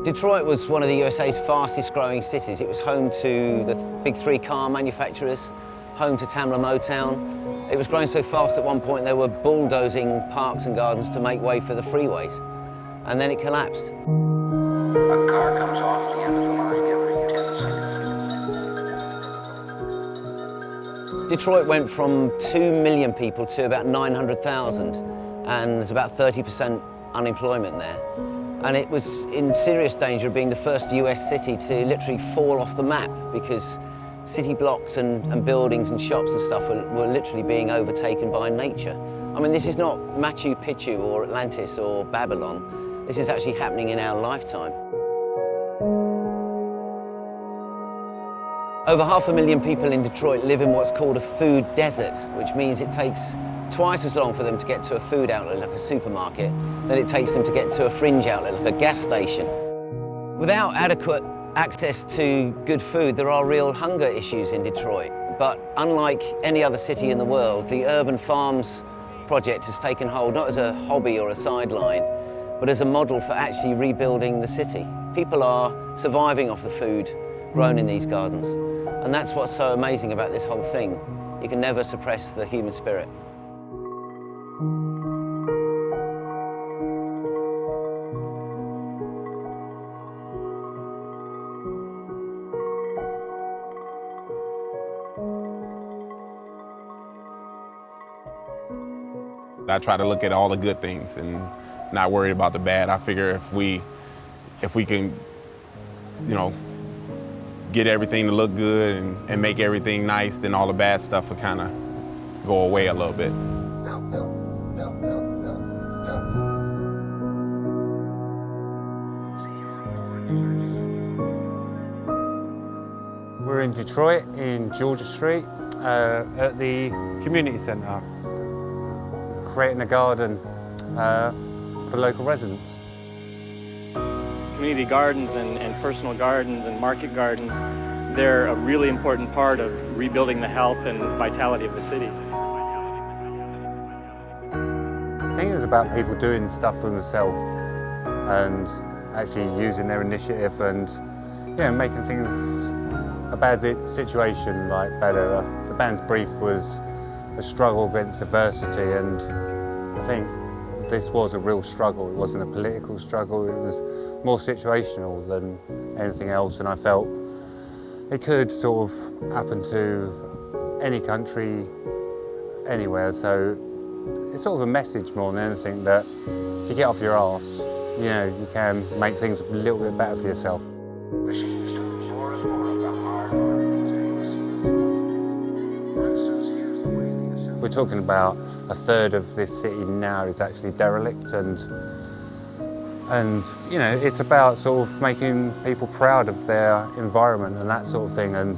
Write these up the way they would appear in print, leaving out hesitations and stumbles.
Detroit was one of the USA's fastest growing cities. It was home to the big three car manufacturers, home to Tamla Motown. It was growing so fast at one point they were bulldozing parks and gardens to make way for the freeways. And then it collapsed. A car comes off the end of the line every 10 seconds. Detroit went from 2 million people to about 900,000, and there's about 30% unemployment there. And it was in serious danger of being the first US city to literally fall off the map because city blocks and buildings and shops and stuff were literally being overtaken by nature. I mean, this is not Machu Picchu or Atlantis or Babylon. This is actually happening in our lifetime. Over 500,000 people in Detroit live in what's called a food desert, which means it takes twice as long for them to get to a food outlet like a supermarket than it takes them to get to a fringe outlet like a gas station. Without adequate access to good food, there are real hunger issues in Detroit. But unlike any other city in the world, the Urban Farms project has taken hold not as a hobby or a sideline, but as a model for actually rebuilding the city. People are surviving off the food grown in these gardens. And that's what's so amazing about this whole thing. You can never suppress the human spirit. I try to look at all the good things and not worry about the bad. I figure if we can, you know, get everything to look good and make everything nice, then all the bad stuff will kind of go away a little bit. We're in Detroit, in Georgia Street, at the community centre, creating a garden for local residents. Community gardens and personal gardens and market gardens, they're a really important part of rebuilding the health and vitality of the city. I think it's about people doing stuff for themselves and actually using their initiative and, you know, making things a bad situation like better. The band's brief was a struggle against adversity, and I think this was a real struggle. It wasn't a political struggle, it was more situational than anything else, and I felt it could sort of happen to any country, anywhere, so it's sort of a message more than anything that if you get off your arse, you know, you can make things a little bit better for yourself. Machines do more and more of the hard work these days. For instance, here's the way the assembly... We're talking about a third of this city now is actually derelict, and you know, it's about sort of making people proud of their environment and that sort of thing. And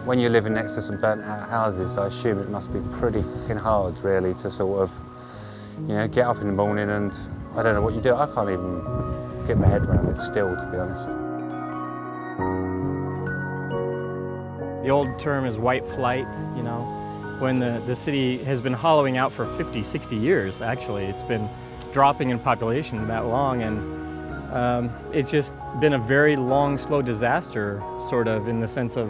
when you're living next to some burnt out houses, I assume it must be pretty fucking hard really to sort of, you know, get up in the morning and I don't know what you do. I can't even get my head around it still, to be honest. The old term is white flight, you know, when the city has been hollowing out for 50, 60 years, actually. It's been dropping in population that long, and it's just been a very long, slow disaster, sort of, in the sense of,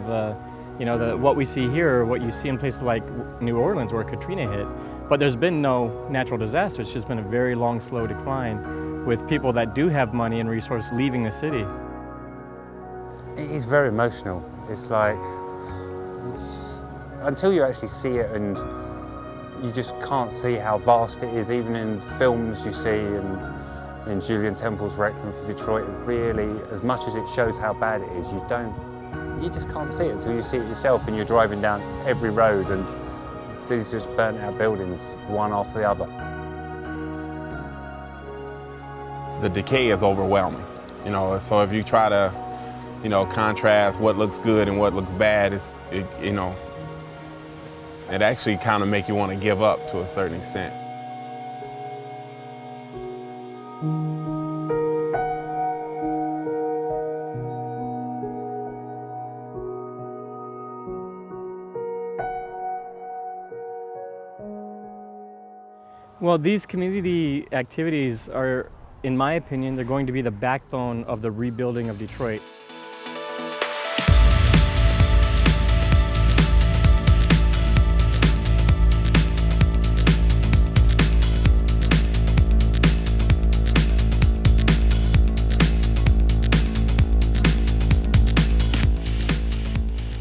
you know, what we see here, what you see in places like New Orleans where Katrina hit. But there's been no natural disaster. It's just been a very long, slow decline with people that do have money and resources leaving the city. It is very emotional. It's like, until you actually see it, and you just can't see how vast it is. Even in films you see, and in Julian Temple's Requiem for Detroit, it really, as much as it shows how bad it is, you just can't see it until you see it yourself, and you're driving down every road and these just burnt out buildings, one after the other. The decay is overwhelming, you know, so if you try to, you know, contrast what looks good and what looks bad, you know, it actually kind of make you want to give up to a certain extent. Well, these community activities are in my opinion, they're going to be the backbone of the rebuilding of Detroit.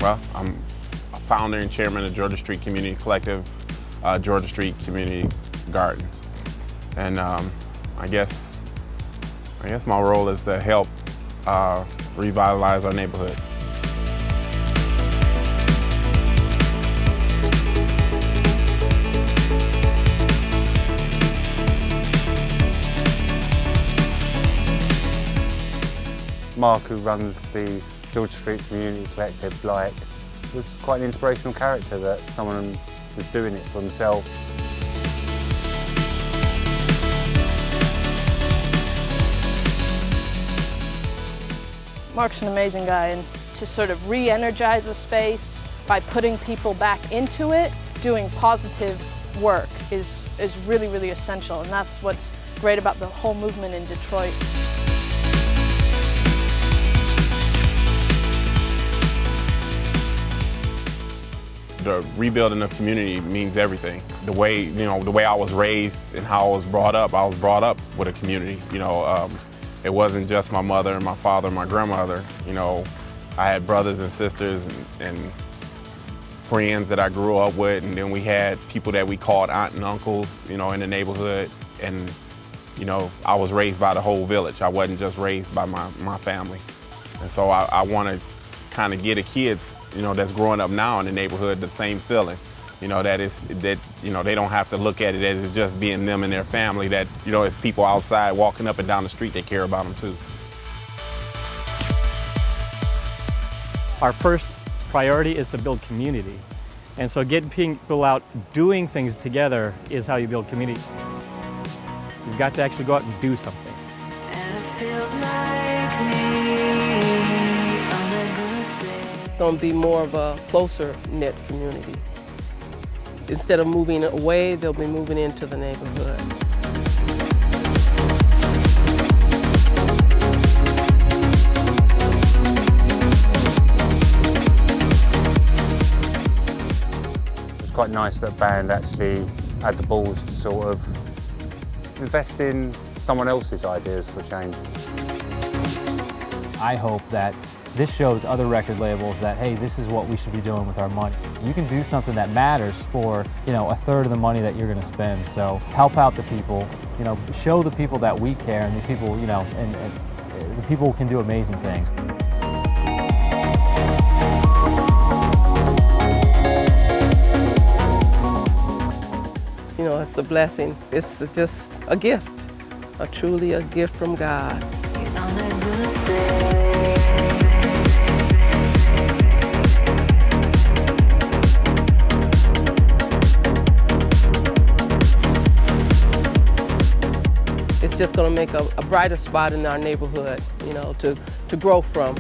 Well, I'm a founder and chairman of Georgia Street Community Collective, Georgia Street Community Gardens. And I guess my role is to help revitalize our neighborhood. Mark, who runs the Georgia Street Community Collective, was quite an inspirational character, that someone was doing it for himself. Mark's an amazing guy, and to sort of re-energize a space by putting people back into it, doing positive work is really, really essential, and that's what's great about the whole movement in Detroit. The rebuilding of community means everything. The way I was raised and how I was brought up with a community. It wasn't just my mother and my father and my grandmother. I had brothers and sisters and friends that I grew up with, and then we had people that we called aunt and uncles, in the neighborhood. And, I was raised by the whole village. I wasn't just raised by my family. And so I want to kind of get the kids, that's growing up now in the neighborhood, the same feeling. They don't have to look at it as it's just being them and their family, that, it's people outside walking up and down the street that care about them too. Our first priority is to build community. And so getting people out doing things together is how you build community. You've got to actually go out and do something. And it feels like me on a good day. It's going to be more of a closer knit community. Instead of moving away, they'll be moving into the neighborhood. It's quite nice that a band actually had the balls to sort of invest in someone else's ideas for change. I hope that this shows other record labels that, hey, this is what we should be doing with our money. You can do something that matters for, a third of the money that you're going to spend. So help out the people, show the people that we care, and the people, and the people can do amazing things. It's a blessing. It's just a gift, truly a gift from God. On a good day. It's just going to make a brighter spot in our neighborhood, to grow from.